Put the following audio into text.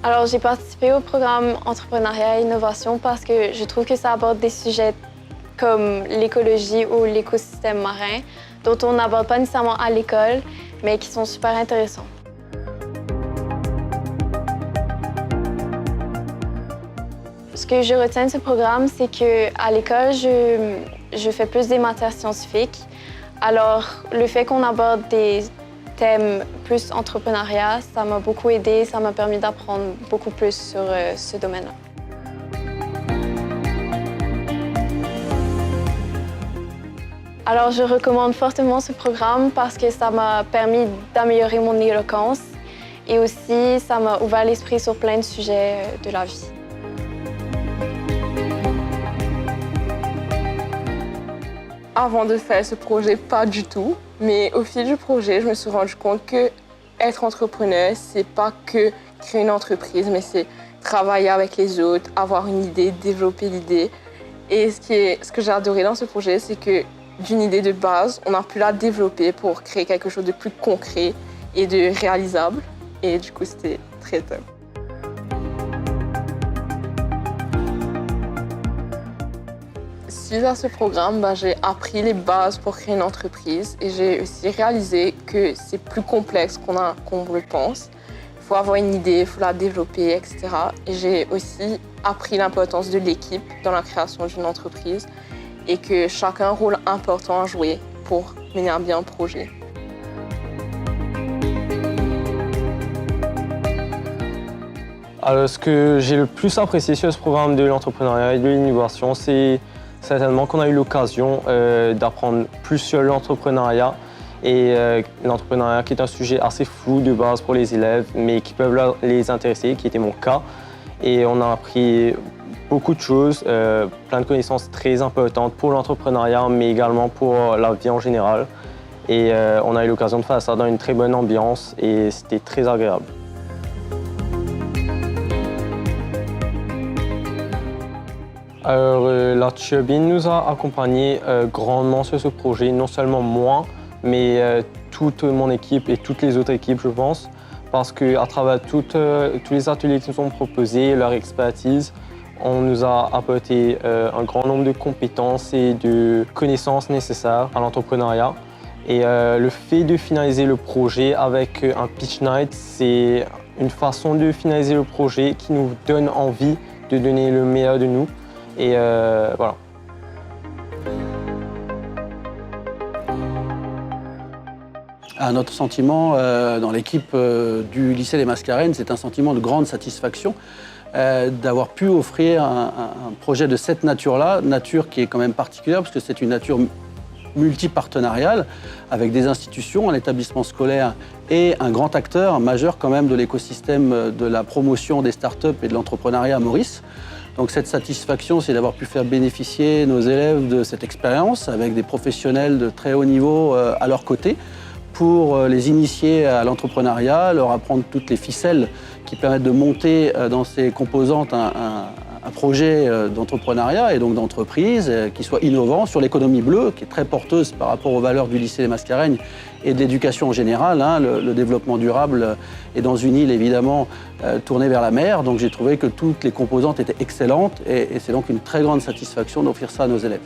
Alors, j'ai participé au programme Entrepreneuriat et Innovation parce que je trouve que ça aborde des sujets comme l'écologie ou l'écosystème marin, dont on n'aborde pas nécessairement à l'école, mais qui sont super intéressants. Ce que je retiens de ce programme, c'est qu'à l'école, je fais plus des matières scientifiques. Alors, le fait qu'on aborde des thèmes plus entrepreneuriat, ça m'a beaucoup aidé, ça m'a permis d'apprendre beaucoup plus sur ce domaine-là. Alors, je recommande fortement ce programme parce que ça m'a permis d'améliorer mon éloquence et aussi ça m'a ouvert l'esprit sur plein de sujets de la vie. Avant de faire ce projet, pas du tout. Mais au fil du projet, je me suis rendu compte que être entrepreneur, c'est pas que créer une entreprise, mais c'est travailler avec les autres, avoir une idée, développer l'idée. Et ce que j'ai adoré dans ce projet, c'est que d'une idée de base, on a pu la développer pour créer quelque chose de plus concret et de réalisable. Et du coup, c'était très top. Suite à ce programme, j'ai appris les bases pour créer une entreprise et j'ai aussi réalisé que c'est plus complexe qu'on le pense. Il faut avoir une idée, il faut la développer, etc. Et j'ai aussi appris l'importance de l'équipe dans la création d'une entreprise et que chacun a un rôle important à jouer pour mener à bien un projet. Alors, ce que j'ai le plus apprécié sur ce programme de l'entrepreneuriat et de l'innovation, c'est certainement qu'on a eu l'occasion d'apprendre plus sur l'entrepreneuriat et l'entrepreneuriat qui est un sujet assez flou de base pour les élèves, mais qui peuvent les intéresser, qui était mon cas. Et on a appris beaucoup de choses, plein de connaissances très importantes pour l'entrepreneuriat, mais également pour la vie en général. Et on a eu l'occasion de faire ça dans une très bonne ambiance et c'était très agréable. Alors, la turbine nous a accompagnés grandement sur ce projet, non seulement moi, mais toute mon équipe et toutes les autres équipes, je pense, parce qu'à travers tous les ateliers qui nous sont proposés, leur expertise, on nous a apporté un grand nombre de compétences et de connaissances nécessaires à l'entrepreneuriat. Et le fait de finaliser le projet avec un pitch night, c'est une façon de finaliser le projet qui nous donne envie de donner le meilleur de nous. Et voilà. Notre sentiment dans l'équipe du lycée des Mascareignes, c'est un sentiment de grande satisfaction d'avoir pu offrir un projet de cette nature-là, nature qui est quand même particulière parce que c'est une nature multipartenariale avec des institutions, un établissement scolaire et un grand acteur majeur quand même de l'écosystème de la promotion des startups et de l'entrepreneuriat à Maurice. Donc cette satisfaction, c'est d'avoir pu faire bénéficier nos élèves de cette expérience avec des professionnels de très haut niveau à leur côté pour les initier à l'entrepreneuriat, leur apprendre toutes les ficelles qui permettent de monter dans ces composantes un projet d'entrepreneuriat et donc d'entreprise qui soit innovant sur l'économie bleue, qui est très porteuse par rapport aux valeurs du lycée des Mascareignes et de l'éducation en général. Le développement durable est dans une île évidemment tournée vers la mer, donc j'ai trouvé que toutes les composantes étaient excellentes et c'est donc une très grande satisfaction d'offrir ça à nos élèves.